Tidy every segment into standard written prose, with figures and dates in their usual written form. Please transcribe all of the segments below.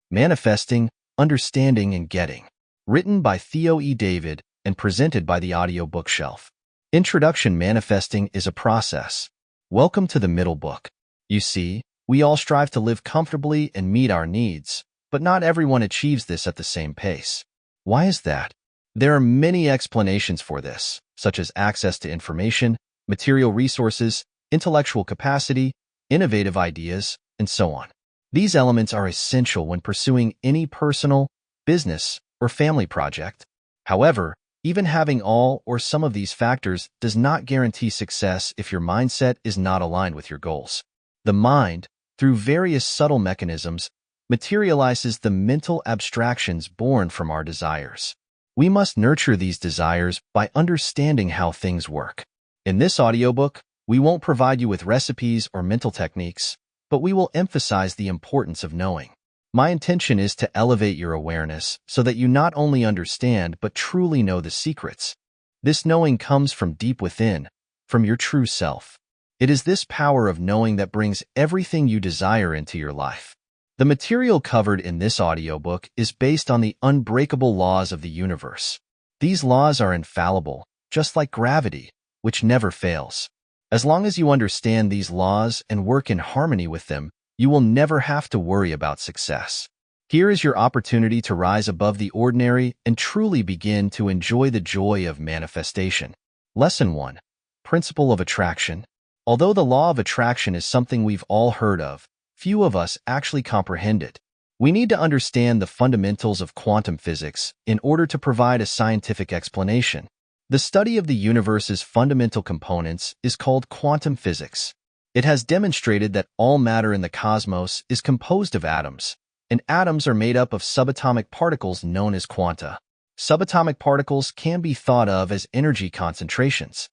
Manifesting, Understanding, and Getting. Written by Theo E. David and presented by the Audiobook Shelf. Introduction. Manifesting is a process. Welcome to the middle book. You see, we all strive to live comfortably and meet our needs, but not everyone achieves this at the same pace. Why is that? There are many explanations for this, such as access to information, material resources, intellectual capacity, innovative ideas, and so on. These elements are essential when pursuing any personal, business, or family project. However, even having all or some of these factors does not guarantee success if your mindset is not aligned with your goals. The mind, through various subtle mechanisms, materializes the mental abstractions born from our desires. We must nurture these desires by understanding how things work. In this audiobook, we won't provide you with recipes or mental techniques, but we will emphasize the importance of knowing. My intention is to elevate your awareness so that you not only understand but truly know the secrets. This knowing comes from deep within, from your true self. It is this power of knowing that brings everything you desire into your life. The material covered in this audiobook is based on the unbreakable laws of the universe. These laws are infallible, just like gravity, which never fails. As long as you understand these laws and work in harmony with them, you will never have to worry about success. Here is your opportunity to rise above the ordinary and truly begin to enjoy the joy of manifestation. Lesson 1. Principle of Attraction. Although the law of attraction is something we've all heard of, few of us actually comprehend it. We need to understand the fundamentals of quantum physics in order to provide a scientific explanation. The study of the universe's fundamental components is called quantum physics. It has demonstrated that all matter in the cosmos is composed of atoms, and atoms are made up of subatomic particles known as quanta. Subatomic particles can be thought of as energy concentrations.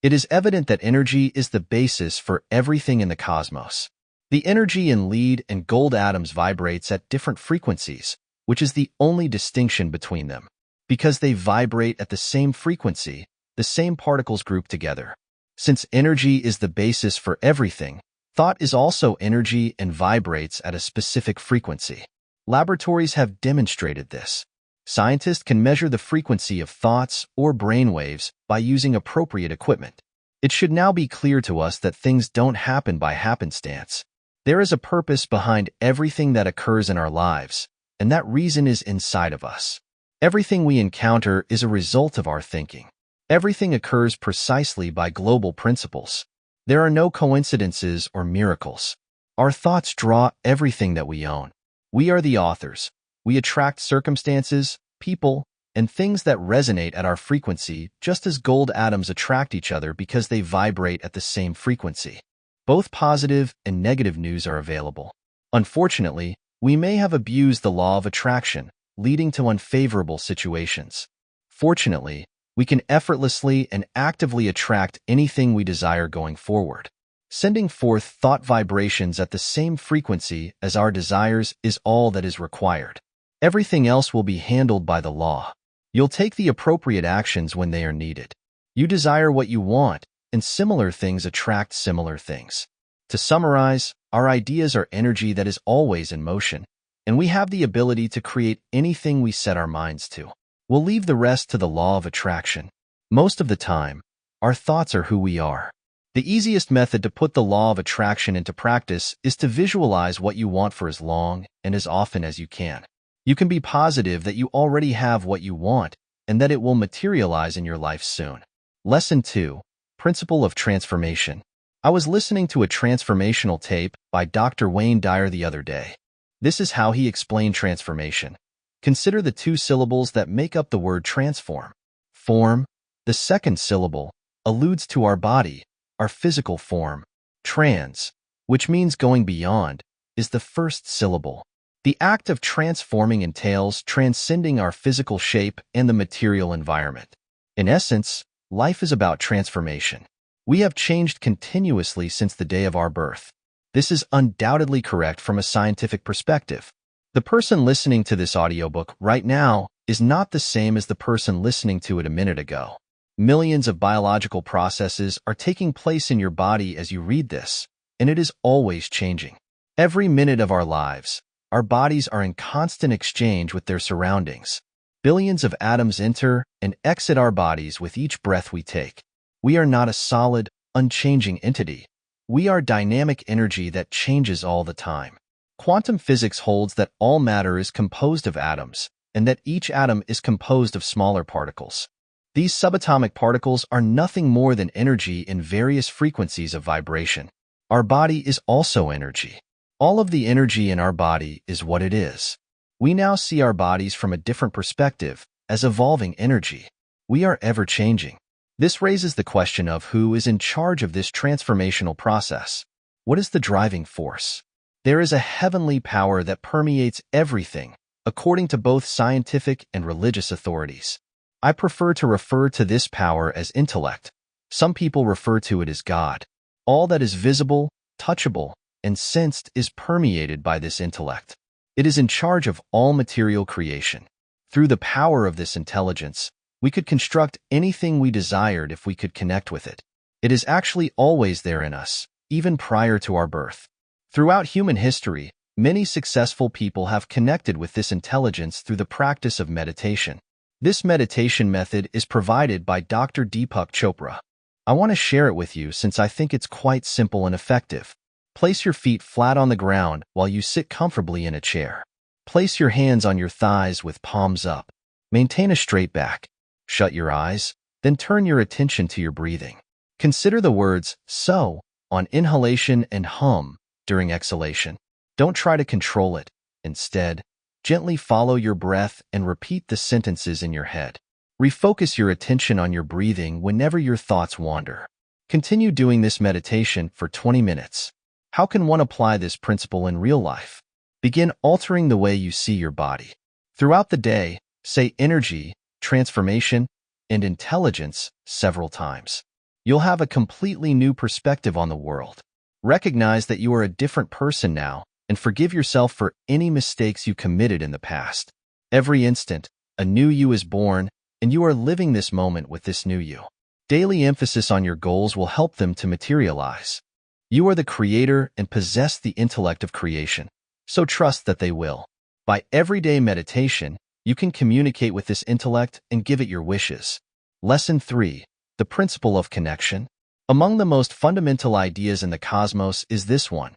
It is evident that energy is the basis for everything in the cosmos. The energy in lead and gold atoms vibrates at different frequencies, which is the only distinction between them. Because they vibrate at the same frequency, the same particles group together. Since energy is the basis for everything, thought is also energy and vibrates at a specific frequency. Laboratories have demonstrated this. Scientists can measure the frequency of thoughts or brainwaves by using appropriate equipment. It should now be clear to us that things don't happen by happenstance. There is a purpose behind everything that occurs in our lives, and that reason is inside of us. Everything we encounter is a result of our thinking. Everything occurs precisely by global principles. There are no coincidences or miracles. Our thoughts draw everything that we own. We are the authors. We attract circumstances, people, and things that resonate at our frequency, just as gold atoms attract each other because they vibrate at the same frequency. Both positive and negative news are available. Unfortunately, we may have abused the law of attraction, leading to unfavorable situations. Fortunately, we can effortlessly and actively attract anything we desire going forward. Sending forth thought vibrations at the same frequency as our desires is all that is required. Everything else will be handled by the law. You'll take the appropriate actions when they are needed. You desire what you want, and similar things attract similar things. To summarize, our ideas are energy that is always in motion, and we have the ability to create anything we set our minds to. We'll leave the rest to the law of attraction. Most of the time, our thoughts are who we are. The easiest method to put the law of attraction into practice is to visualize what you want for as long and as often as you can. You can be positive that you already have what you want and that it will materialize in your life soon. Lesson 2. Principle of Transformation. I was listening to a transformational tape by Dr. Wayne Dyer the other day. This is how he explained transformation. Consider the two syllables that make up the word transform. Form, the second syllable, alludes to our body, our physical form. Trans, which means going beyond, is the first syllable. The act of transforming entails transcending our physical shape and the material environment. In essence, life is about transformation. We have changed continuously since the day of our birth. This is undoubtedly correct from a scientific perspective. The person listening to this audiobook right now is not the same as the person listening to it a minute ago. Millions of biological processes are taking place in your body as you read this, and it is always changing. Every minute of our lives, our bodies are in constant exchange with their surroundings. Billions of atoms enter and exit our bodies with each breath we take. We are not a solid, unchanging entity. We are dynamic energy that changes all the time. Quantum physics holds that all matter is composed of atoms, and that each atom is composed of smaller particles. These subatomic particles are nothing more than energy in various frequencies of vibration. Our body is also energy. All of the energy in our body is what it is. We now see our bodies from a different perspective, as evolving energy. We are ever-changing. This raises the question of who is in charge of this transformational process. What is the driving force? There is a heavenly power that permeates everything, according to both scientific and religious authorities. I prefer to refer to this power as intellect. Some people refer to it as God. All that is visible, touchable, and sensed is permeated by this intellect. It is in charge of all material creation. Through the power of this intelligence, we could construct anything we desired if we could connect with it. It is actually always there in us, even prior to our birth. Throughout human history, many successful people have connected with this intelligence through the practice of meditation. This meditation method is provided by Dr. Deepak Chopra. I want to share it with you since I think it's quite simple and effective. Place your feet flat on the ground while you sit comfortably in a chair. Place your hands on your thighs with palms up. Maintain a straight back. Shut your eyes, then turn your attention to your breathing. Consider the words "so" on inhalation and "hum" during exhalation. Don't try to control it. Instead, gently follow your breath and repeat the sentences in your head. Refocus your attention on your breathing whenever your thoughts wander. Continue doing this meditation for 20 minutes. How can one apply this principle in real life? Begin altering the way you see your body. Throughout the day, say energy, transformation, and intelligence several times. You'll have a completely new perspective on the world. Recognize that you are a different person now, and forgive yourself for any mistakes you committed in the past. Every instant, a new you is born, and you are living this moment with this new you. Daily emphasis on your goals will help them to materialize. You are the creator and possess the intellect of creation, so trust that they will. By everyday meditation, you can communicate with this intellect and give it your wishes. Lesson 3. The principle of connection. Among the most fundamental ideas in the cosmos is this one.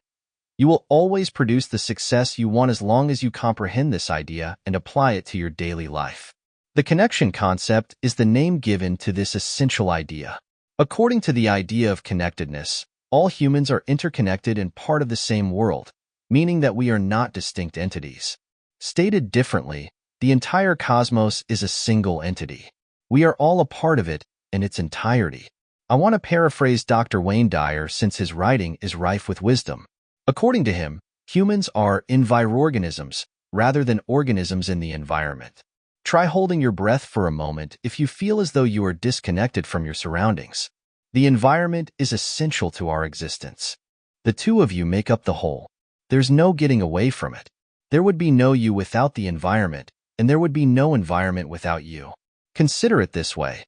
You will always produce the success you want as long as you comprehend this idea and apply it to your daily life. The connection concept is the name given to this essential idea. According to the idea of connectedness, all humans are interconnected and part of the same world, meaning that we are not distinct entities. Stated differently, the entire cosmos is a single entity. We are all a part of it in its entirety. I want to paraphrase Dr. Wayne Dyer since his writing is rife with wisdom. According to him, humans are envirorganisms rather than organisms in the environment. Try holding your breath for a moment if you feel as though you are disconnected from your surroundings. The environment is essential to our existence. The two of you make up the whole. There's no getting away from it. There would be no you without the environment, and there would be no environment without you. Consider it this way.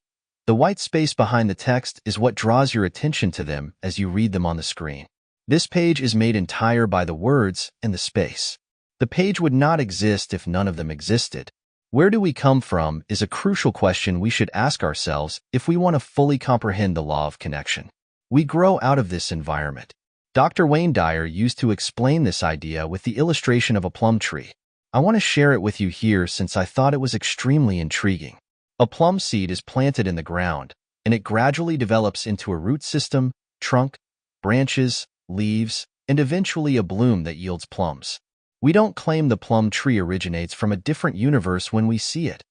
The white space behind the text is what draws your attention to them as you read them on the screen. This page is made entire by the words and the space. The page would not exist if none of them existed. Where do we come from is a crucial question we should ask ourselves if we want to fully comprehend the law of connection. We grow out of this environment. Dr. Wayne Dyer used to explain this idea with the illustration of a plum tree. I want to share it with you here since I thought it was extremely intriguing. A plum seed is planted in the ground, and it gradually develops into a root system, trunk, branches, leaves, and eventually a bloom that yields plums. We don't claim the plum tree originates from a different universe when we see it.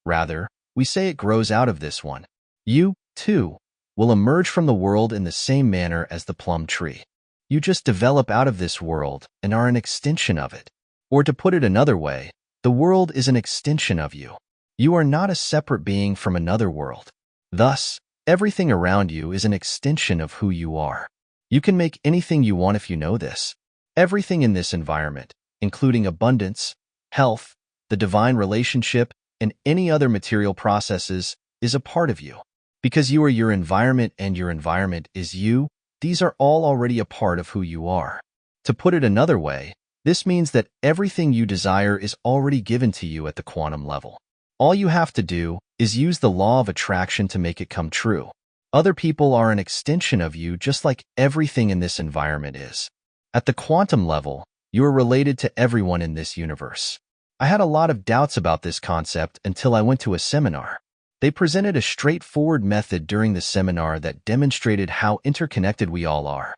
Rather, we say it grows out of this one. You, too, will emerge from the world in the same manner as the plum tree. You just develop out of this world and are an extension of it. Or to put it another way, the world is an extension of you. You are not a separate being from another world. Thus, everything around you is an extension of who you are. You can make anything you want if you know this. Everything in this environment, including abundance, health, the divine relationship, and any other material processes, is a part of you. Because you are your environment and your environment is you, these are all already a part of who you are. To put it another way, This means that everything you desire is already given to you at the quantum level. All you have to do is use the law of attraction to make it come true. Other people are an extension of you, just like everything in this environment is. At the quantum level, you are related to everyone in this universe. I had a lot of doubts about this concept until I went to a seminar. They presented a straightforward method during the seminar that demonstrated how interconnected we all are.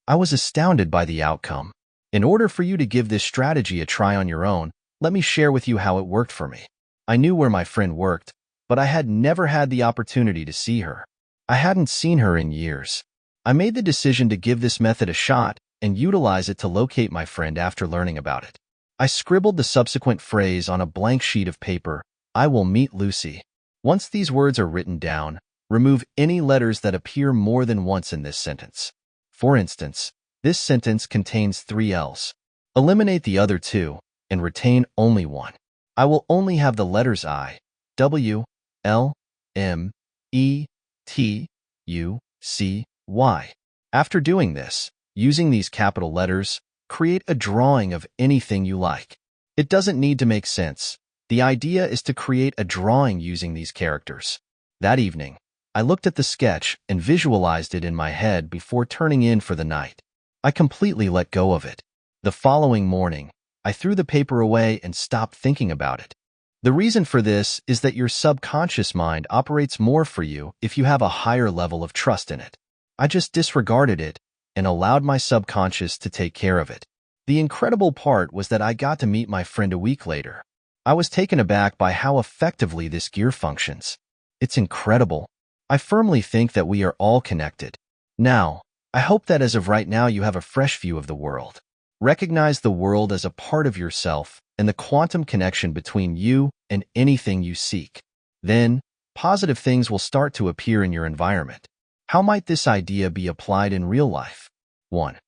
I was astounded by the outcome. In order for you to give this strategy a try on your own, let me share with you how it worked for me. I knew where my friend worked, but I had never had the opportunity to see her. I hadn't seen her in years. I made the decision to give this method a shot and utilize it to locate my friend after learning about it. I scribbled the subsequent phrase on a blank sheet of paper: "I will meet Lucy." Once these words are written down, remove any letters that appear more than once in this sentence. For instance, this sentence contains 3 L's. Eliminate the other 2 and retain only one. I will only have the letters I, W, L, M, E, T, U, C, Y. After doing this, using these capital letters, create a drawing of anything you like. It doesn't need to make sense. The idea is to create a drawing using these characters. That evening, I looked at the sketch and visualized it in my head before turning in for the night. I completely let go of it. The following morning, I threw the paper away and stopped thinking about it. The reason for this is that your subconscious mind operates more for you if you have a higher level of trust in it. I just disregarded it and allowed my subconscious to take care of it. The incredible part was that I got to meet my friend a week later. I was taken aback by how effectively this gear functions. It's incredible. I firmly think that we are all connected. Now, I hope that as of right now you have a fresh view of the world. Recognize the world as a part of yourself and the quantum connection between you and anything you seek. Then, positive things will start to appear in your environment. How might this idea be applied in real life? 1.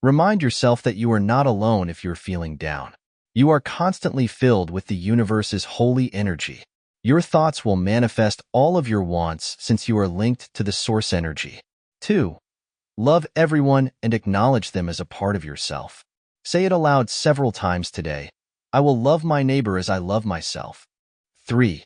Remind yourself that you are not alone if you're feeling down. You are constantly filled with the universe's holy energy. Your thoughts will manifest all of your wants since you are linked to the source energy. 2. Love everyone and acknowledge them as a part of yourself. Say it aloud several times today. I will love my neighbor as I love myself. 3.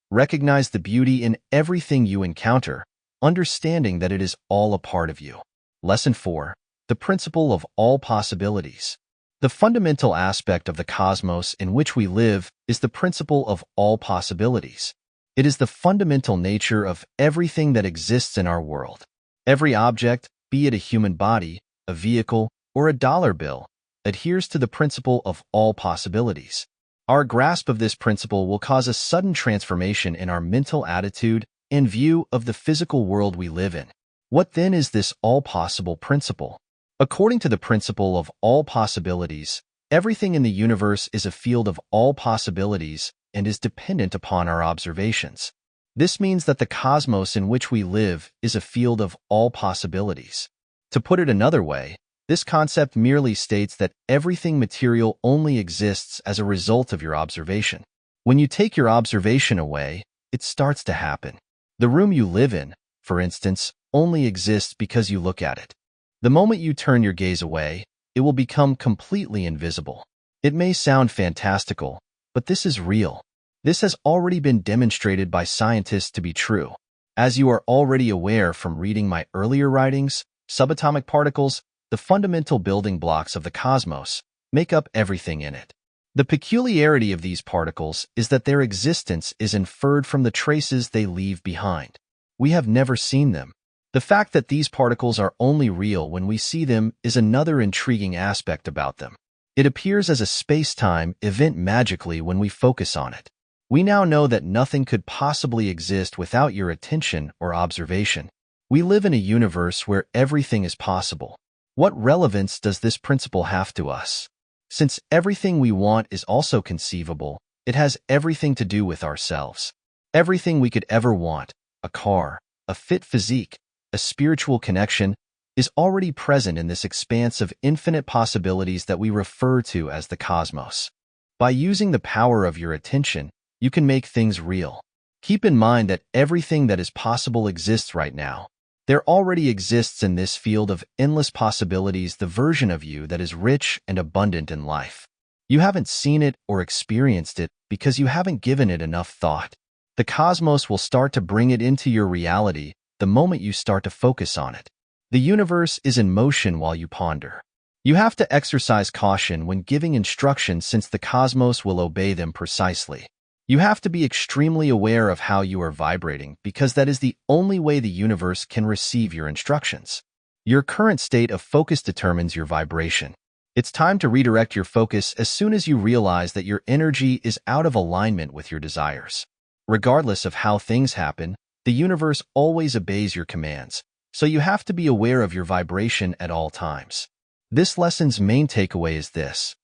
Recognize the beauty in everything you encounter, understanding that it is all a part of you. Lesson 4. The principle of all possibilities. The fundamental aspect of the cosmos in which we live is the principle of all possibilities. It is the fundamental nature of everything that exists in our world. Every object, be it a human body, a vehicle, or a dollar bill, adheres to the principle of all possibilities. Our grasp of this principle will cause a sudden transformation in our mental attitude and view of the physical world we live in. What then is this all-possible principle? According to the principle of all possibilities, everything in the universe is a field of all possibilities and is dependent upon our observations. This means that the cosmos in which we live is a field of all possibilities. To put it another way, this concept merely states that everything material only exists as a result of your observation. When you take your observation away, it starts to happen. The room you live in, for instance, only exists because you look at it. The moment you turn your gaze away, it will become completely invisible. It may sound fantastical, but this is real. This has already been demonstrated by scientists to be true. As you are already aware from reading my earlier writings, subatomic particles, the fundamental building blocks of the cosmos, make up everything in it. The peculiarity of these particles is that their existence is inferred from the traces they leave behind. We have never seen them. The fact that these particles are only real when we see them is another intriguing aspect about them. It appears as a space-time event magically when we focus on it. We now know that nothing could possibly exist without your attention or observation. We live in a universe where everything is possible. What relevance does this principle have to us? Since everything we want is also conceivable, it has everything to do with ourselves. Everything we could ever want, a car, a fit physique, a spiritual connection, is already present in this expanse of infinite possibilities that we refer to as the cosmos. By using the power of your attention, you can make things real. Keep in mind that everything that is possible exists right now. There already exists in this field of endless possibilities the version of you that is rich and abundant in life. You haven't seen it or experienced it because you haven't given it enough thought. The cosmos will start to bring it into your reality the moment you start to focus on it. The universe is in motion while you ponder. You have to exercise caution when giving instructions since the cosmos will obey them precisely. You have to be extremely aware of how you are vibrating because that is the only way the universe can receive your instructions. Your current state of focus determines your vibration. It's time to redirect your focus as soon as you realize that your energy is out of alignment with your desires. Regardless of how things happen, the universe always obeys your commands, so you have to be aware of your vibration at all times. This lesson's main takeaway is this.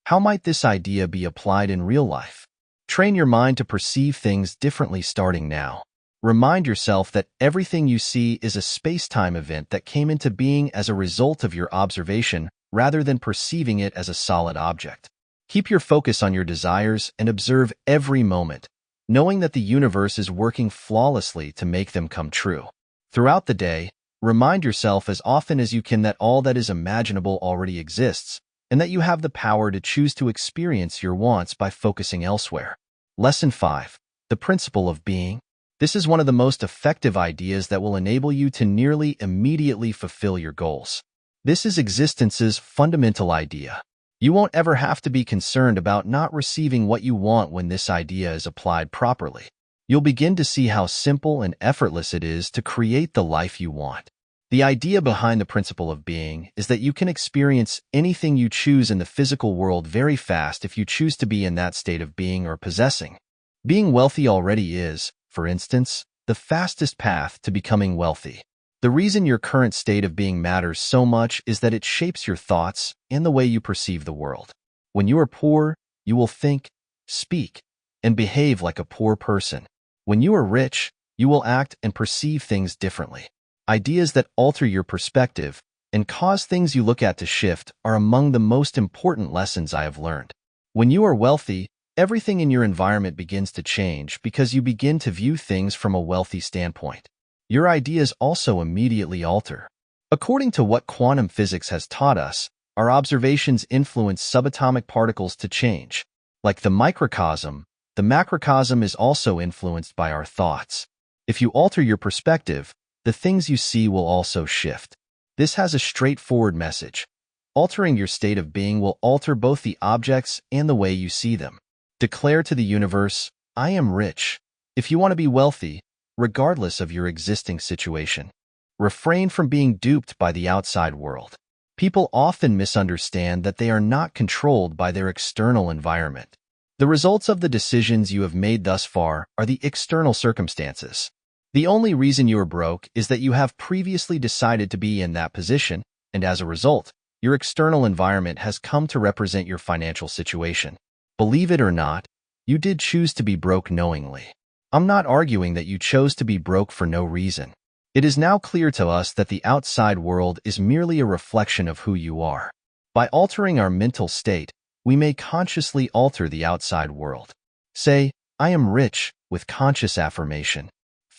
How might this idea be applied in real life? Train your mind to perceive things differently starting now. Remind yourself that everything you see is a space-time event that came into being as a result of your observation rather than perceiving it as a solid object. Keep your focus on your desires and observe every moment, knowing that the universe is working flawlessly to make them come true. Throughout the day, remind yourself as often as you can that all that is imaginable already exists, and that you have the power to choose to experience your wants by focusing elsewhere. Lesson 5. The Principle of Being. This is one of the most effective ideas that will enable you to nearly immediately fulfill your goals. This is existence's fundamental idea. You won't ever have to be concerned about not receiving what you want when this idea is applied properly. You'll begin to see how simple and effortless it is to create the life you want. The idea behind the principle of being is that you can experience anything you choose in the physical world very fast if you choose to be in that state of being or possessing. Being wealthy already is, for instance, the fastest path to becoming wealthy. The reason your current state of being matters so much is that it shapes your thoughts and the way you perceive the world. When you are poor, you will think, speak, and behave like a poor person. When you are rich, you will act and perceive things differently. Ideas that alter your perspective and cause things you look at to shift are among the most important lessons I have learned. When you are wealthy, everything in your environment begins to change because you begin to view things from a wealthy standpoint. Your ideas also immediately alter. According to what quantum physics has taught us, our observations influence subatomic particles to change. Like the microcosm, the macrocosm is also influenced by our thoughts. If you alter your perspective, the things you see will also shift. This has a straightforward message. Altering your state of being will alter both the objects and the way you see them. Declare to the universe, I am rich. If you want to be wealthy, regardless of your existing situation. Refrain from being duped by the outside world. People often misunderstand that they are not controlled by their external environment. The results of the decisions you have made thus far are the external circumstances. The only reason you are broke is that you have previously decided to be in that position, and as a result, your external environment has come to represent your financial situation. Believe it or not, you did choose to be broke knowingly. I'm not arguing that you chose to be broke for no reason. It is now clear to us that the outside world is merely a reflection of who you are. By altering our mental state, we may consciously alter the outside world. Say, I am rich, with conscious affirmation.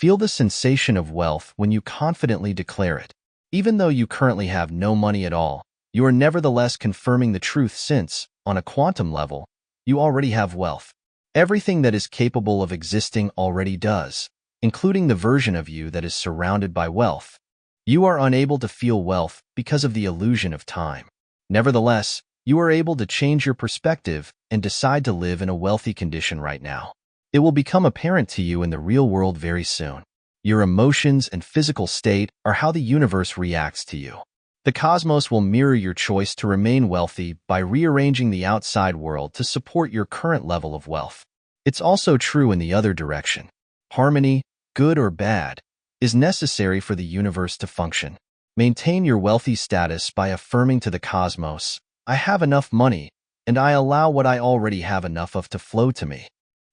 Feel the sensation of wealth when you confidently declare it. Even though you currently have no money at all, you are nevertheless confirming the truth since, on a quantum level, you already have wealth. Everything that is capable of existing already does, including the version of you that is surrounded by wealth. You are unable to feel wealth because of the illusion of time. Nevertheless, you are able to change your perspective and decide to live in a wealthy condition right now. It will become apparent to you in the real world very soon. Your emotions and physical state are how the universe reacts to you. The cosmos will mirror your choice to remain wealthy by rearranging the outside world to support your current level of wealth. It's also true in the other direction. Harmony, good or bad, is necessary for the universe to function. Maintain your wealthy status by affirming to the cosmos, I have enough money, and I allow what I already have enough of to flow to me.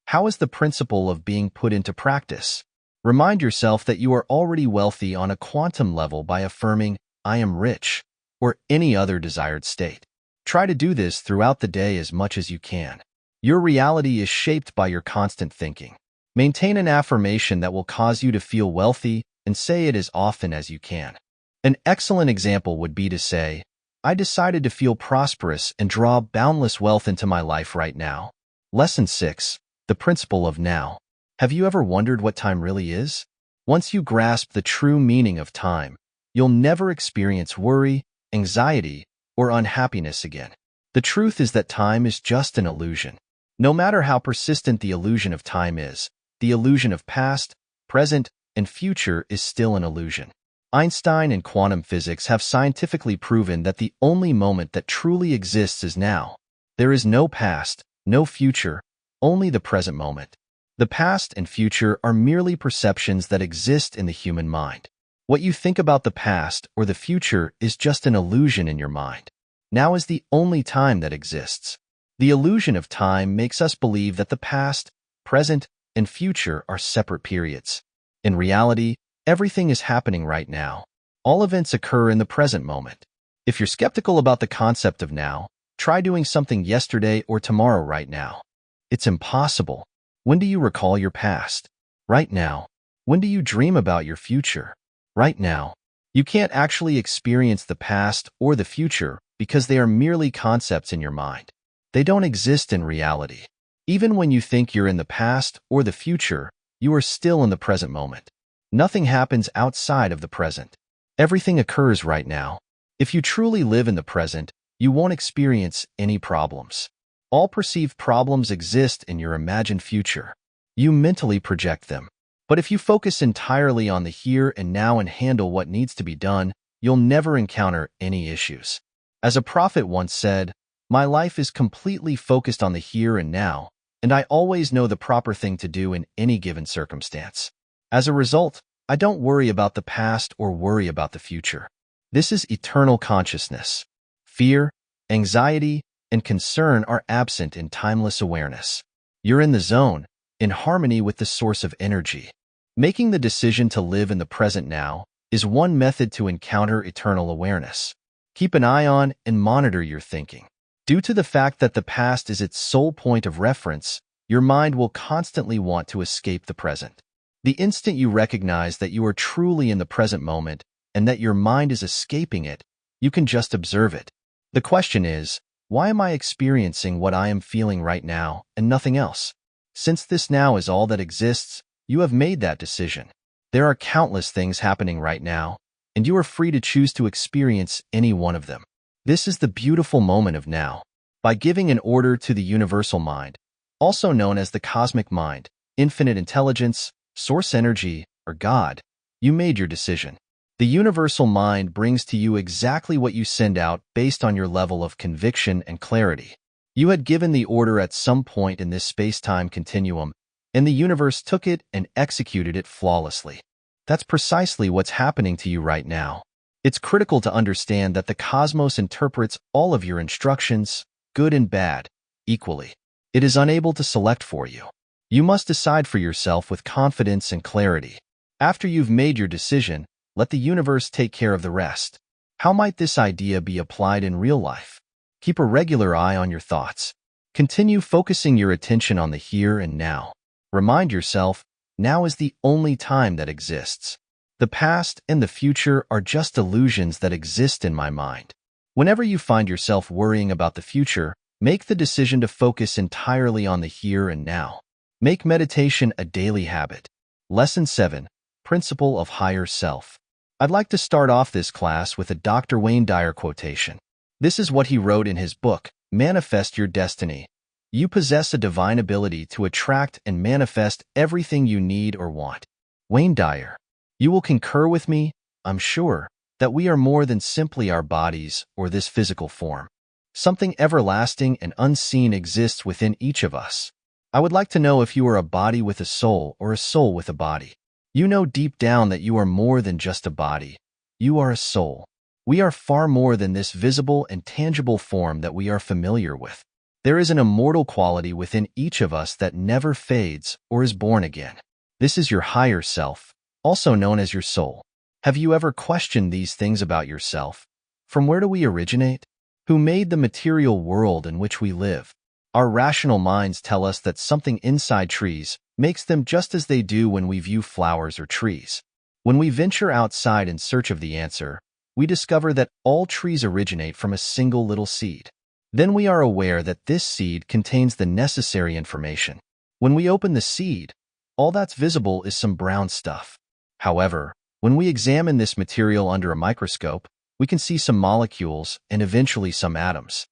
How is the principle of being put into practice? Remind yourself that you are already wealthy on a quantum level by affirming, I am rich, or any other desired state. Try to do this throughout the day as much as you can. Your reality is shaped by your constant thinking. Maintain an affirmation that will cause you to feel wealthy and say it as often as you can. An excellent example would be to say, I decided to feel prosperous and draw boundless wealth into my life right now. Lesson 6. The Principle of Now. Have you ever wondered what time really is? Once you grasp the true meaning of time, you'll never experience worry, anxiety, or unhappiness again. The truth is that time is just an illusion. No matter how persistent the illusion of time is, the illusion of past, present, and future is still an illusion. Einstein and quantum physics have scientifically proven that the only moment that truly exists is now. There is no past, no future, only the present moment. The past and future are merely perceptions that exist in the human mind. What you think about the past or the future is just an illusion in your mind. Now is the only time that exists. The illusion of time makes us believe that the past, present, and future are separate periods. In reality, everything is happening right now. All events occur in the present moment. If you're skeptical about the concept of now, try doing something yesterday or tomorrow right now. It's impossible. When do you recall your past? Right now. When do you dream about your future? Right now. You can't actually experience the past or the future because they are merely concepts in your mind. They don't exist in reality. Even when you think you're in the past or the future, you are still in the present moment. Nothing happens outside of the present. Everything occurs right now. If you truly live in the present, you won't experience any problems. All perceived problems exist in your imagined future. You mentally project them. But if you focus entirely on the here and now and handle what needs to be done, you'll never encounter any issues. As a prophet once said, "My life is completely focused on the here and now, and I always know the proper thing to do in any given circumstance. As a result, I don't worry about the past or worry about the future." This is eternal consciousness. Fear, anxiety, and concern are absent in timeless awareness. You're in the zone, in harmony with the source of energy. Making the decision to live in the present now is one method to encounter eternal awareness. Keep an eye on and monitor your thinking. Due to the fact that the past is its sole point of reference, your mind will constantly want to escape the present. The instant you recognize that you are truly in the present moment and that your mind is escaping it, you can just observe it. The question is, why am I experiencing what I am feeling right now and nothing else? Since this now is all that exists, you have made that decision. There are countless things happening right now, and you are free to choose to experience any one of them. This is the beautiful moment of now. By giving an order to the universal mind, also known as the cosmic mind, infinite intelligence, source energy, or God, you made your decision. The universal mind brings to you exactly what you send out based on your level of conviction and clarity. You had given the order at some point in this space-time continuum, and the universe took it and executed it flawlessly. That's precisely what's happening to you right now. It's critical to understand that the cosmos interprets all of your instructions, good and bad, equally. It is unable to select for you. You must decide for yourself with confidence and clarity. After you've made your decision, let the universe take care of the rest. How might this idea be applied in real life? Keep a regular eye on your thoughts. Continue focusing your attention on the here and now. Remind yourself, now is the only time that exists. The past and the future are just illusions that exist in my mind. Whenever you find yourself worrying about the future, make the decision to focus entirely on the here and now. Make meditation a daily habit. Lesson 7. Principle of Higher Self. I'd like to start off this class with a Dr. Wayne Dyer quotation. This is what he wrote in his book, Manifest Your Destiny. You possess a divine ability to attract and manifest everything you need or want. Wayne Dyer. You will concur with me, I'm sure, that we are more than simply our bodies or this physical form. Something everlasting and unseen exists within each of us. I would like to know if you are a body with a soul or a soul with a body. You know deep down that you are more than just a body. You are a soul. We are far more than this visible and tangible form that we are familiar with. There is an immortal quality within each of us that never fades or is born again. This is your higher self, also known as your soul. Have you ever questioned these things about yourself? From where do we originate? Who made the material world in which we live? Our rational minds tell us that something inside trees makes them just as they do when we view flowers or trees. When we venture outside in search of the answer, we discover that all trees originate from a single little seed. Then we are aware that this seed contains the necessary information. When we open the seed, all that's visible is some brown stuff. However, when we examine this material under a microscope, we can see some molecules and eventually some atoms.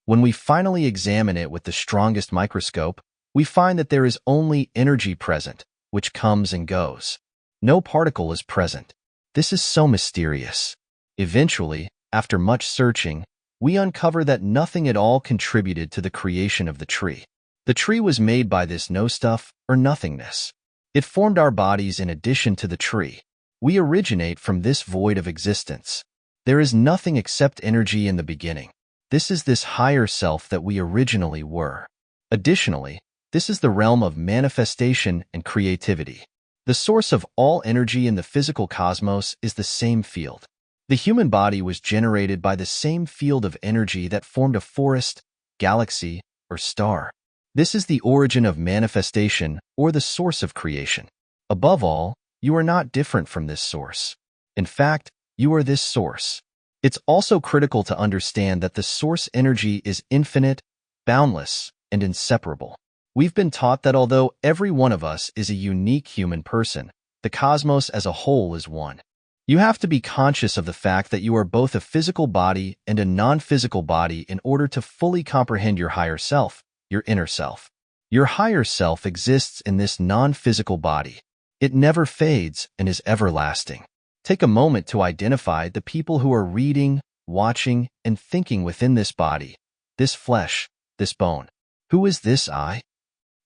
When we finally examine it with the strongest microscope, we find that there is only energy present, which comes and goes. No particle is present. This is so mysterious. Eventually, after much searching, we uncover that nothing at all contributed to the creation of the tree. The tree was made by this no stuff or nothingness. It formed our bodies in addition to the tree. We originate from this void of existence. There is nothing except energy in the beginning. This is this higher self that we originally were. Additionally, this is the realm of manifestation and creativity. The source of all energy in the physical cosmos is the same field. The human body was generated by the same field of energy that formed a forest, galaxy, or star. This is the origin of manifestation or the source of creation. Above all, you are not different from this source. In fact, you are this source. It's also critical to understand that the source energy is infinite, boundless, and inseparable. We've been taught that although every one of us is a unique human person, the cosmos as a whole is one. You have to be conscious of the fact that you are both a physical body and a non-physical body in order to fully comprehend your higher self, your inner self. Your higher self exists in this non-physical body. It never fades and is everlasting. Take a moment to identify the people who are reading, watching, and thinking within this body, this flesh, this bone. Who is this I?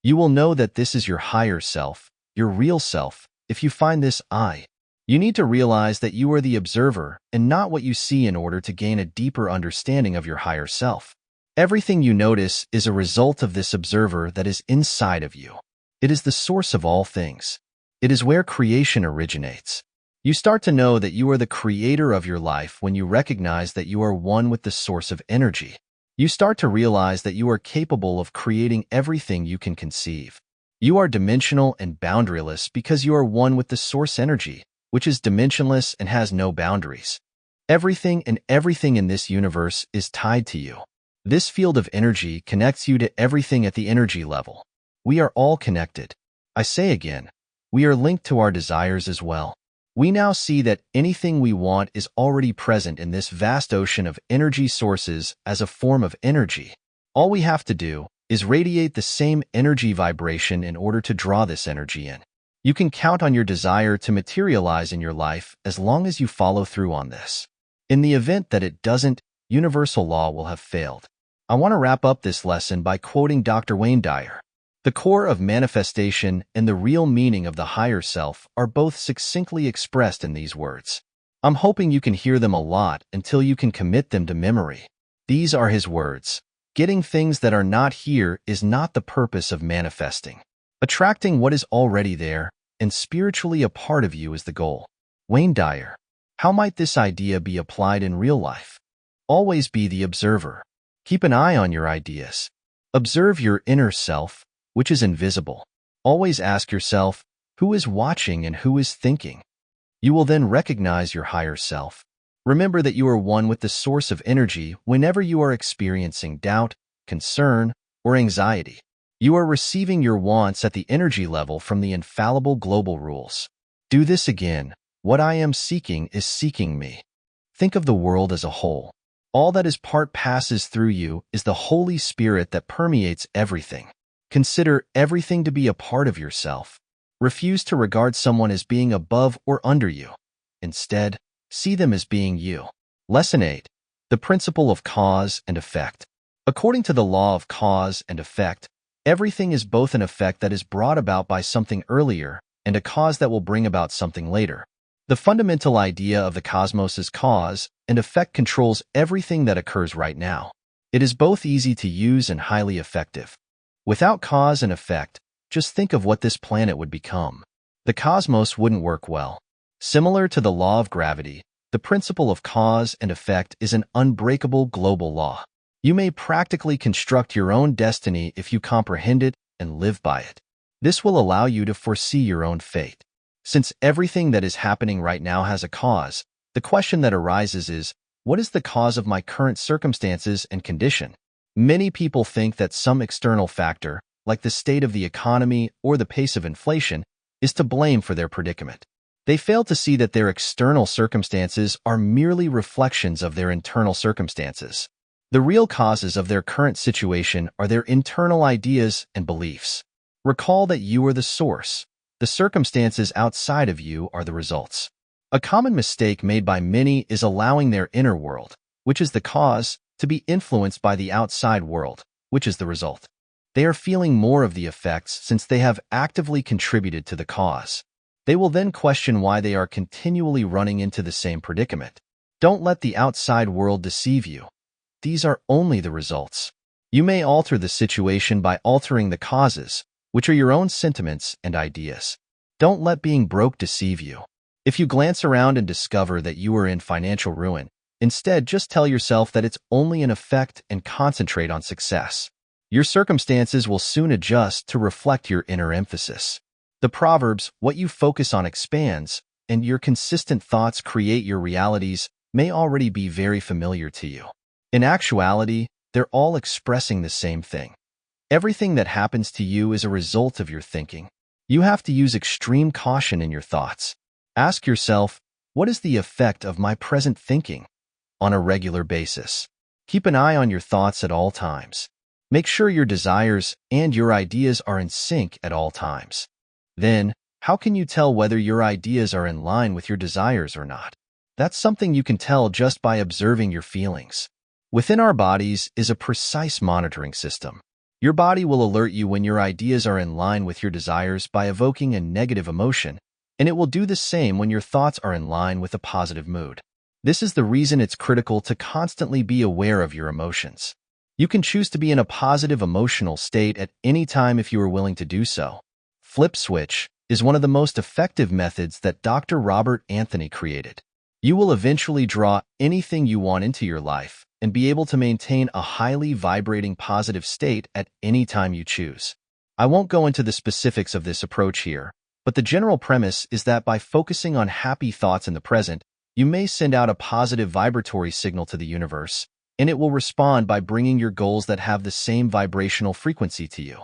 You will know that this is your higher self, your real self, if you find this I. You need to realize that you are the observer and not what you see in order to gain a deeper understanding of your higher self. Everything you notice is a result of this observer that is inside of you. It is the source of all things. It is where creation originates. You start to know that you are the creator of your life when you recognize that you are one with the source of energy. You start to realize that you are capable of creating everything you can conceive. You are dimensional and boundaryless because you are one with the source energy, which is dimensionless and has no boundaries. Everything and everything in this universe is tied to you. This field of energy connects you to everything at the energy level. We are all connected. I say again, we are linked to our desires as well. We now see that anything we want is already present in this vast ocean of energy sources as a form of energy. All we have to do is radiate the same energy vibration in order to draw this energy in. You can count on your desire to materialize in your life as long as you follow through on this. In the event that it doesn't, universal law will have failed. I want to wrap up this lesson by quoting Dr. Wayne Dyer. The core of manifestation and the real meaning of the higher self are both succinctly expressed in these words. I'm hoping you can hear them a lot until you can commit them to memory. These are his words. Getting things that are not here is not the purpose of manifesting. Attracting what is already there and spiritually a part of you is the goal. Wayne Dyer. How might this idea be applied in real life? Always be the observer. Keep an eye on your ideas. Observe your inner self, which is invisible. Always ask yourself, who is watching and who is thinking? You will then recognize your higher self. Remember that you are one with the source of energy whenever you are experiencing doubt, concern, or anxiety. You are receiving your wants at the energy level from the infallible global rules. Do this again. What I am seeking is seeking me. Think of the world as a whole. All that is part passes through you is the Holy Spirit that permeates everything. Consider everything to be a part of yourself. Refuse to regard someone as being above or under you. Instead, see them as being you. Lesson 8. The principle of cause and effect. According to the law of cause and effect, everything is both an effect that is brought about by something earlier and a cause that will bring about something later. The fundamental idea of the cosmos is cause and effect controls everything that occurs right now. It is both easy to use and highly effective. Without cause and effect, just think of what this planet would become. The cosmos wouldn't work well. Similar to the law of gravity, the principle of cause and effect is an unbreakable global law. You may practically construct your own destiny if you comprehend it and live by it. This will allow you to foresee your own fate. Since everything that is happening right now has a cause, the question that arises is, what is the cause of my current circumstances and condition? Many people think that some external factor, like the state of the economy or the pace of inflation, is to blame for their predicament. They fail to see that their external circumstances are merely reflections of their internal circumstances. The real causes of their current situation are their internal ideas and beliefs. Recall that you are the source. The circumstances outside of you are the results. A common mistake made by many is allowing their inner world, which is the cause, to be influenced by the outside world, which is the result. They are feeling more of the effects since they have actively contributed to the cause. They will then question why they are continually running into the same predicament. Don't let the outside world deceive you. These are only the results. You may alter the situation by altering the causes, which are your own sentiments and ideas. Don't let being broke deceive you. If you glance around and discover that you are in financial ruin, instead just tell yourself that it's only an effect and concentrate on success. Your circumstances will soon adjust to reflect your inner emphasis. The Proverbs, what you focus on expands, and your consistent thoughts create your realities, may already be very familiar to you. In actuality, they're all expressing the same thing. Everything that happens to you is a result of your thinking. You have to use extreme caution in your thoughts. Ask yourself, what is the effect of my present thinking? On a regular basis. Keep an eye on your thoughts at all times. Make sure your desires and your ideas are in sync at all times. Then, how can you tell whether your ideas are in line with your desires or not? That's something you can tell just by observing your feelings. Within our bodies is a precise monitoring system. Your body will alert you when your ideas are in line with your desires by evoking a negative emotion, and it will do the same when your thoughts are in line with a positive mood. This is the reason it's critical to constantly be aware of your emotions. You can choose to be in a positive emotional state at any time if you are willing to do so. Flip switch is one of the most effective methods that Dr. Robert Anthony created. You will eventually draw anything you want into your life and be able to maintain a highly vibrating positive state at any time you choose. I won't go into the specifics of this approach here, but the general premise is that by focusing on happy thoughts in the present, you may send out a positive vibratory signal to the universe, and it will respond by bringing your goals that have the same vibrational frequency to you.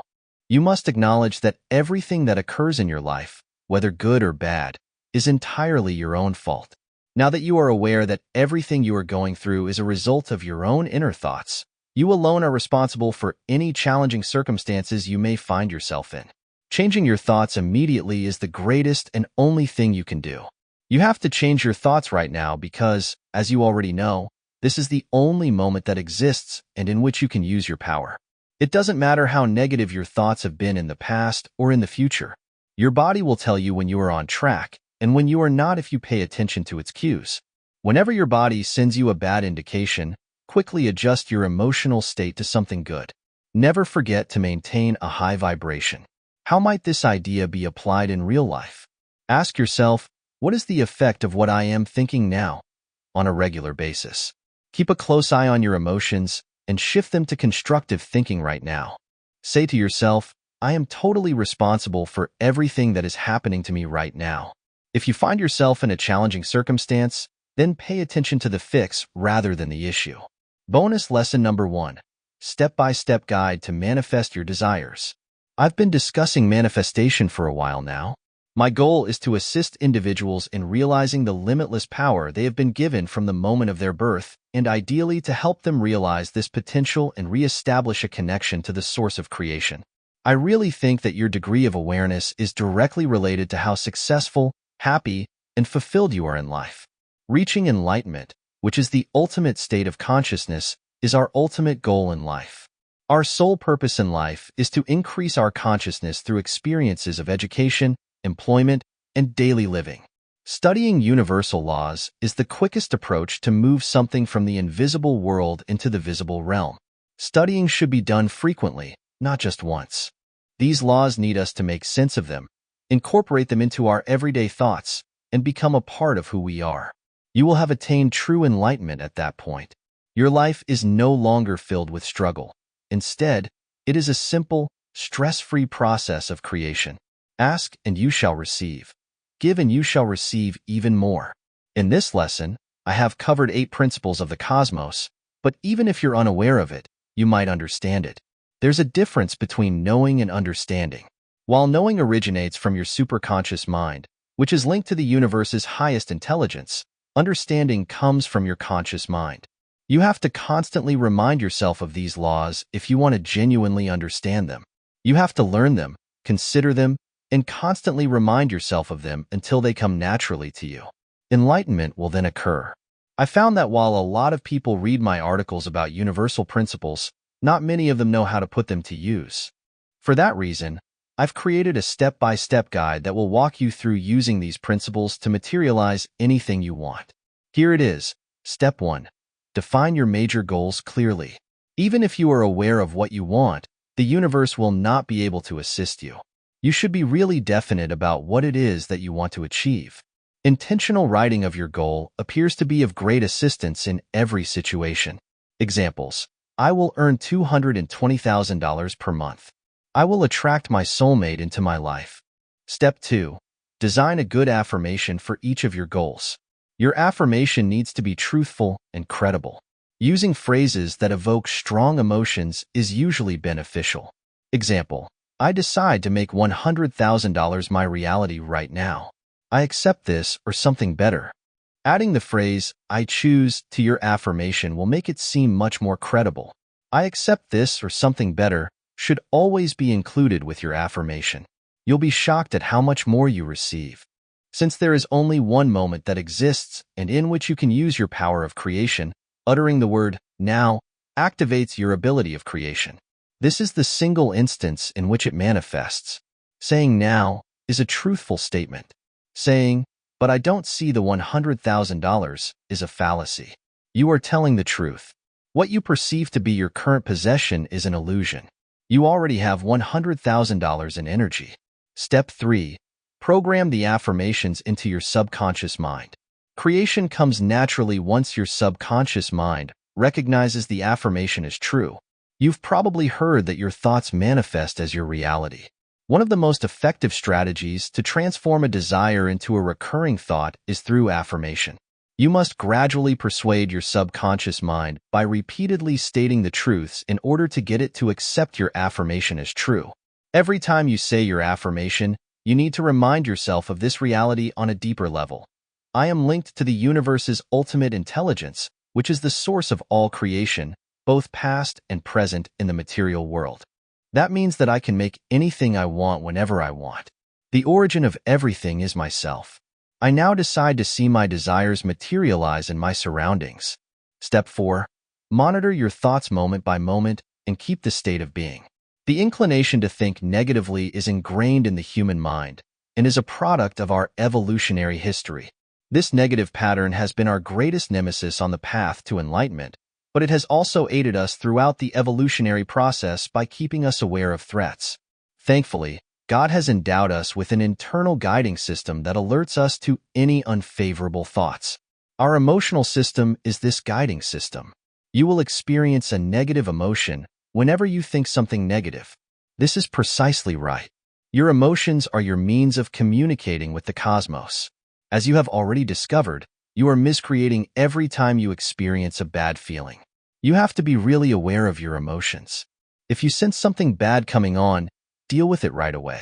You must acknowledge that everything that occurs in your life, whether good or bad, is entirely your own fault. Now that you are aware that everything you are going through is a result of your own inner thoughts, you alone are responsible for any challenging circumstances you may find yourself in. Changing your thoughts immediately is the greatest and only thing you can do. You have to change your thoughts right now because, as you already know, this is the only moment that exists and in which you can use your power. It doesn't matter how negative your thoughts have been in the past or in the future. Your body will tell you when you are on track and when you are not if you pay attention to its cues. Whenever your body sends you a bad indication, quickly adjust your emotional state to something good. Never forget to maintain a high vibration. How might this idea be applied in real life? Ask yourself, what is the effect of what I am thinking now? On a regular basis. Keep a close eye on your emotions and shift them to constructive thinking right now. Say to yourself, I am totally responsible for everything that is happening to me right now. If you find yourself in a challenging circumstance, then pay attention to the fix rather than the issue. Bonus lesson number 1. Step-by-step guide to manifest your desires. I've been discussing manifestation for a while now. My goal is to assist individuals in realizing the limitless power they have been given from the moment of their birth, and ideally to help them realize this potential and reestablish a connection to the source of creation. I really think that your degree of awareness is directly related to how successful, happy, and fulfilled you are in life. Reaching enlightenment, which is the ultimate state of consciousness, is our ultimate goal in life. Our sole purpose in life is to increase our consciousness through experiences of education, employment, and daily living. Studying universal laws is the quickest approach to move something from the invisible world into the visible realm. Studying should be done frequently, not just once. These laws need us to make sense of them, incorporate them into our everyday thoughts, and become a part of who we are. You will have attained true enlightenment at that point. Your life is no longer filled with struggle. Instead, it is a simple, stress-free process of creation. Ask and you shall receive. Give and you shall receive even more. In this lesson, I have covered 8 principles of the cosmos, but even if you're unaware of it, you might understand it. There's a difference between knowing and understanding. While knowing originates from your superconscious mind, which is linked to the universe's highest intelligence, understanding comes from your conscious mind. You have to constantly remind yourself of these laws if you want to genuinely understand them. You have to learn them, consider them, and constantly remind yourself of them until they come naturally to you. Enlightenment will then occur. I found that while a lot of people read my articles about universal principles, not many of them know how to put them to use. For that reason, I've created a step-by-step guide that will walk you through using these principles to materialize anything you want. Here it is. Step 1. Define your major goals clearly. Even if you are aware of what you want, the universe will not be able to assist you. You should be really definite about what it is that you want to achieve. Intentional writing of your goal appears to be of great assistance in every situation. Examples: I will earn $220,000 per month. I will attract my soulmate into my life. Step 2. Design a good affirmation for each of your goals. Your affirmation needs to be truthful and credible. Using phrases that evoke strong emotions is usually beneficial. Example: I decide to make $100,000 my reality right now. I accept this or something better. Adding the phrase, I choose, to your affirmation will make it seem much more credible. I accept this or something better should always be included with your affirmation. You'll be shocked at how much more you receive. Since there is only one moment that exists and in which you can use your power of creation, uttering the word now activates your ability of creation. This is the single instance in which it manifests. Saying now is a truthful statement. Saying, but I don't see the $100,000 is a fallacy. You are telling the truth. What you perceive to be your current possession is an illusion. You already have $100,000 in energy. Step 3. Program the affirmations into your subconscious mind. Creation comes naturally once your subconscious mind recognizes the affirmation as true. You've probably heard that your thoughts manifest as your reality. One of the most effective strategies to transform a desire into a recurring thought is through affirmation. You must gradually persuade your subconscious mind by repeatedly stating the truths in order to get it to accept your affirmation as true. Every time you say your affirmation, you need to remind yourself of this reality on a deeper level. I am linked to the universe's ultimate intelligence, which is the source of all creation, both past and present in the material world. That means that I can make anything I want whenever I want. The origin of everything is myself. I now decide to see my desires materialize in my surroundings. Step 4. Monitor your thoughts moment by moment and keep the state of being. The inclination to think negatively is ingrained in the human mind and is a product of our evolutionary history. This negative pattern has been our greatest nemesis on the path to enlightenment, but it has also aided us throughout the evolutionary process by keeping us aware of threats. Thankfully, God has endowed us with an internal guiding system that alerts us to any unfavorable thoughts. Our emotional system is this guiding system. You will experience a negative emotion whenever you think something negative. This is precisely right. Your emotions are your means of communicating with the cosmos. As you have already discovered, you are miscreating every time you experience a bad feeling. You have to be really aware of your emotions. If you sense something bad coming on, deal with it right away.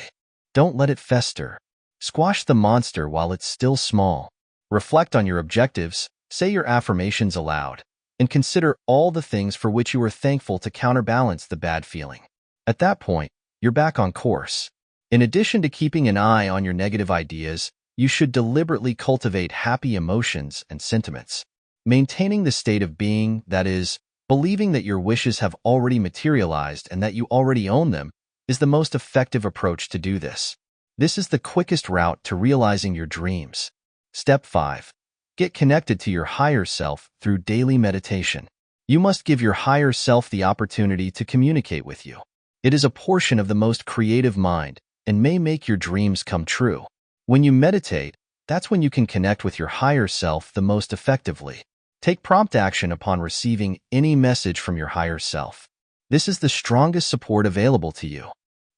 Don't let it fester. Squash the monster while it's still small. Reflect on your objectives, say your affirmations aloud, and consider all the things for which you are thankful to counterbalance the bad feeling. At that point, you're back on course. In addition to keeping an eye on your negative ideas, you should deliberately cultivate happy emotions and sentiments. Maintaining the state of being, that is, believing that your wishes have already materialized and that you already own them, is the most effective approach to do this. This is the quickest route to realizing your dreams. Step 5. Get connected to your higher self through daily meditation. You must give your higher self the opportunity to communicate with you. It is a portion of the most creative mind and may make your dreams come true. When you meditate, that's when you can connect with your higher self the most effectively. Take prompt action upon receiving any message from your higher self. This is the strongest support available to you.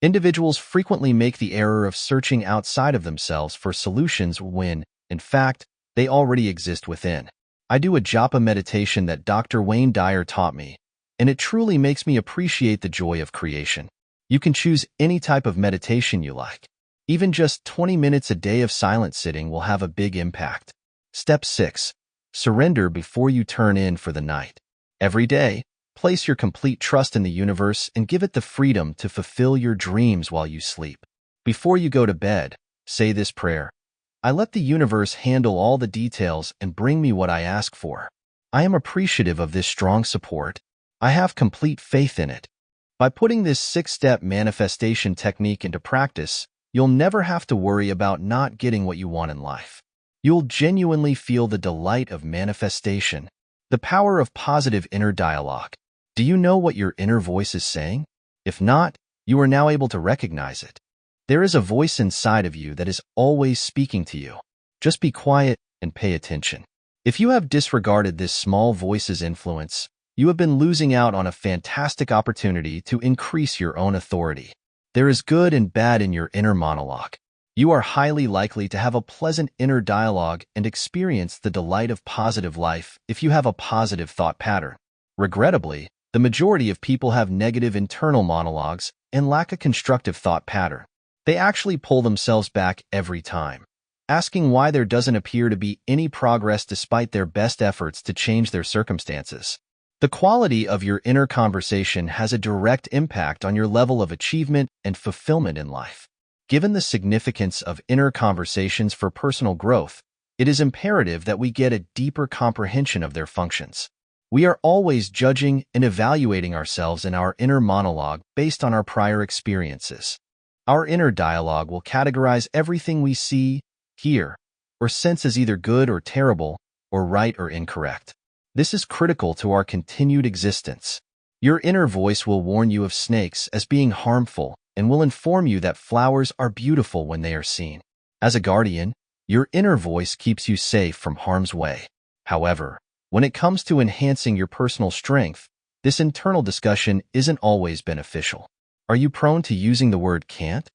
Individuals frequently make the error of searching outside of themselves for solutions when, in fact, they already exist within. I do a japa meditation that Dr. Wayne Dyer taught me, and it truly makes me appreciate the joy of creation. You can choose any type of meditation you like. Even just 20 minutes a day of silent sitting will have a big impact. Step 6. Surrender before you turn in for the night. Every day, place your complete trust in the universe and give it the freedom to fulfill your dreams while you sleep. Before you go to bed, say this prayer. I let the universe handle all the details and bring me what I ask for. I am appreciative of this strong support. I have complete faith in it. By putting this 6-step manifestation technique into practice, you'll never have to worry about not getting what you want in life. You'll genuinely feel the delight of manifestation, the power of positive inner dialogue. Do you know what your inner voice is saying? If not, you are now able to recognize it. There is a voice inside of you that is always speaking to you. Just be quiet and pay attention. If you have disregarded this small voice's influence, you have been losing out on a fantastic opportunity to increase your own authority. There is good and bad in your inner monologue. You are highly likely to have a pleasant inner dialogue and experience the delight of positive life if you have a positive thought pattern. Regrettably, the majority of people have negative internal monologues and lack a constructive thought pattern. They actually pull themselves back every time, asking why there doesn't appear to be any progress despite their best efforts to change their circumstances. The quality of your inner conversation has a direct impact on your level of achievement and fulfillment in life. Given the significance of inner conversations for personal growth, it is imperative that we get a deeper comprehension of their functions. We are always judging and evaluating ourselves in our inner monologue based on our prior experiences. Our inner dialogue will categorize everything we see, hear, or sense as either good or terrible, or right or incorrect. This is critical to our continued existence. Your inner voice will warn you of snakes as being harmful and will inform you that flowers are beautiful when they are seen. As a guardian, your inner voice keeps you safe from harm's way. However, when it comes to enhancing your personal strength, this internal discussion isn't always beneficial. Are you prone to using the word can't?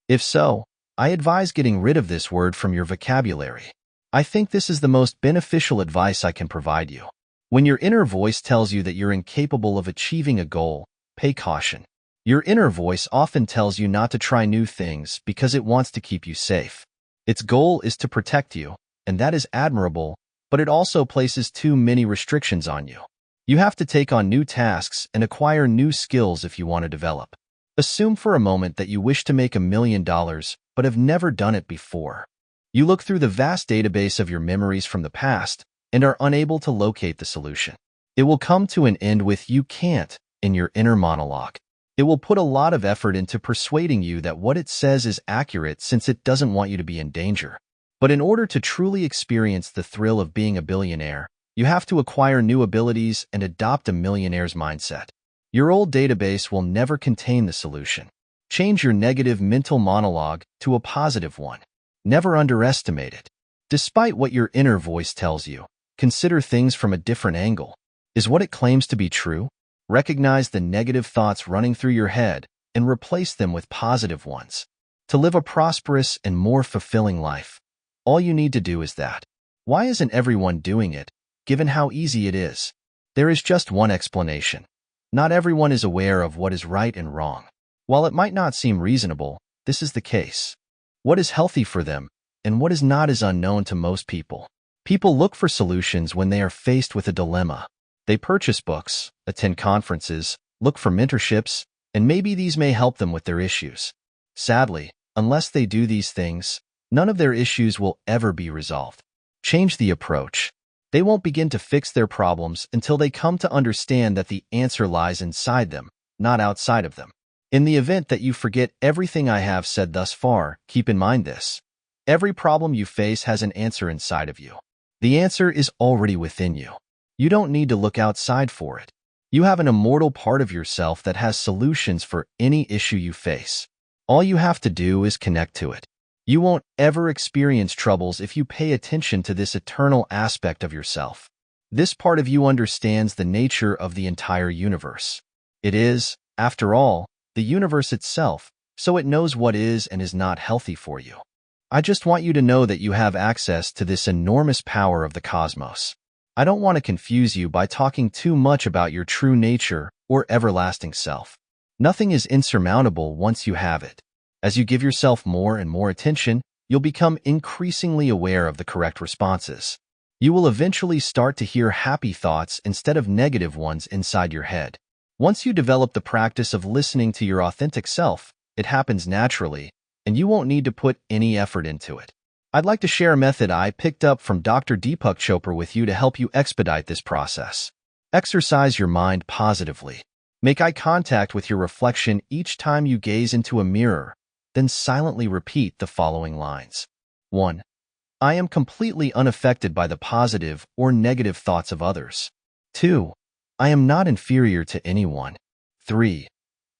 If so, I advise getting rid of this word from your vocabulary. I think this is the most beneficial advice I can provide you. When your inner voice tells you that you're incapable of achieving a goal, pay caution. Your inner voice often tells you not to try new things because it wants to keep you safe. Its goal is to protect you, and that is admirable, but it also places too many restrictions on you. You have to take on new tasks and acquire new skills if you want to develop. Assume for a moment that you wish to make $1 million, but have never done it before. You look through the vast database of your memories from the past and are unable to locate the solution. It will come to an end with "you can't" in your inner monologue. It will put a lot of effort into persuading you that what it says is accurate since it doesn't want you to be in danger. But in order to truly experience the thrill of being a billionaire, you have to acquire new abilities and adopt a millionaire's mindset. Your old database will never contain the solution. Change your negative mental monologue to a positive one. Never underestimate it. Despite what your inner voice tells you, consider things from a different angle. Is what it claims to be true? Recognize the negative thoughts running through your head and replace them with positive ones. To live a prosperous and more fulfilling life, all you need to do is that. Why isn't everyone doing it, given how easy it is? There is just one explanation. Not everyone is aware of what is right and wrong. While it might not seem reasonable, this is the case. What is healthy for them and what is not is unknown to most people. People look for solutions when they are faced with a dilemma. They purchase books, attend conferences, look for mentorships, and maybe these may help them with their issues. Sadly, unless they do these things, none of their issues will ever be resolved. Change the approach. They won't begin to fix their problems until they come to understand that the answer lies inside them, not outside of them. In the event that you forget everything I have said thus far, keep in mind this. Every problem you face has an answer inside of you. The answer is already within you. You don't need to look outside for it. You have an immortal part of yourself that has solutions for any issue you face. All you have to do is connect to it. You won't ever experience troubles if you pay attention to this eternal aspect of yourself. This part of you understands the nature of the entire universe. It is, after all, the universe itself, so it knows what is and is not healthy for you. I just want you to know that you have access to this enormous power of the cosmos. I don't want to confuse you by talking too much about your true nature or everlasting self. Nothing is insurmountable once you have it. As you give yourself more and more attention, you'll become increasingly aware of the correct responses. You will eventually start to hear happy thoughts instead of negative ones inside your head. Once you develop the practice of listening to your authentic self, it happens naturally, and you won't need to put any effort into it. I'd like to share a method I picked up from Dr. Deepak Chopra with you to help you expedite this process. Exercise your mind positively. Make eye contact with your reflection each time you gaze into a mirror, then silently repeat the following lines. 1. I am completely unaffected by the positive or negative thoughts of others. 2. I am not inferior to anyone. 3.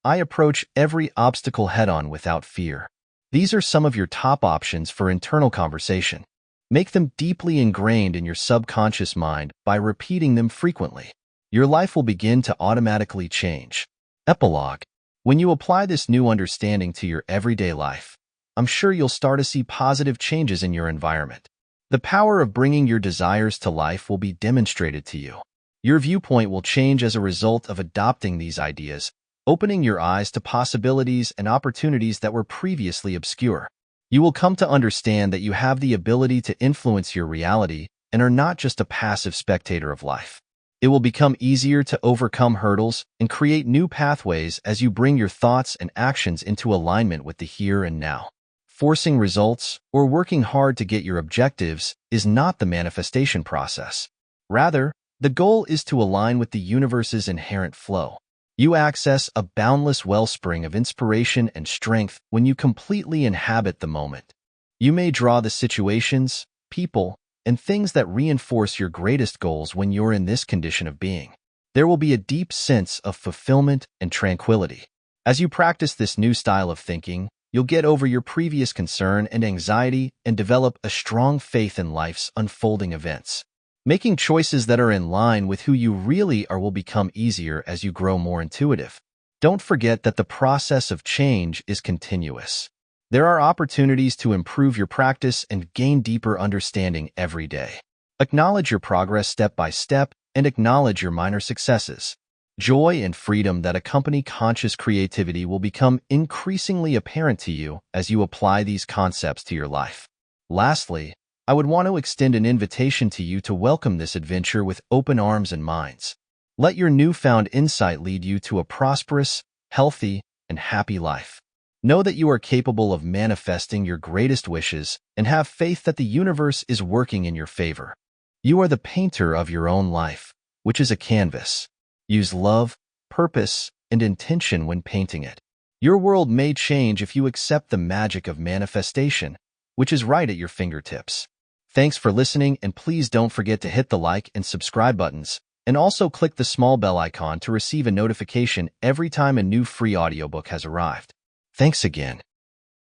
I approach every obstacle head-on without fear. These are some of your top options for internal conversation. Make them deeply ingrained in your subconscious mind by repeating them frequently. Your life will begin to automatically change. Epilogue. When you apply this new understanding to your everyday life, I'm sure you'll start to see positive changes in your environment. The power of bringing your desires to life will be demonstrated to you. Your viewpoint will change as a result of adopting these ideas, opening your eyes to possibilities and opportunities that were previously obscure. You will come to understand that you have the ability to influence your reality and are not just a passive spectator of life. It will become easier to overcome hurdles and create new pathways as you bring your thoughts and actions into alignment with the here and now. Forcing results or working hard to get your objectives is not the manifestation process. Rather, the goal is to align with the universe's inherent flow. You access a boundless wellspring of inspiration and strength when you completely inhabit the moment. You may draw the situations, people, and things that reinforce your greatest goals when you're in this condition of being. There will be a deep sense of fulfillment and tranquility. As you practice this new style of thinking, you'll get over your previous concern and anxiety and develop a strong faith in life's unfolding events. Making choices that are in line with who you really are will become easier as you grow more intuitive. Don't forget that the process of change is continuous. There are opportunities to improve your practice and gain deeper understanding every day. Acknowledge your progress step by step and acknowledge your minor successes. Joy and freedom that accompany conscious creativity will become increasingly apparent to you as you apply these concepts to your life. Lastly, I would want to extend an invitation to you to welcome this adventure with open arms and minds. Let your newfound insight lead you to a prosperous, healthy, and happy life. Know that you are capable of manifesting your greatest wishes and have faith that the universe is working in your favor. You are the painter of your own life, which is a canvas. Use love, purpose, and intention when painting it. Your world may change if you accept the magic of manifestation, which is right at your fingertips. Thanks for listening, and please don't forget to hit the like and subscribe buttons, and also click the small bell icon to receive a notification every time a new free audiobook has arrived. Thanks again.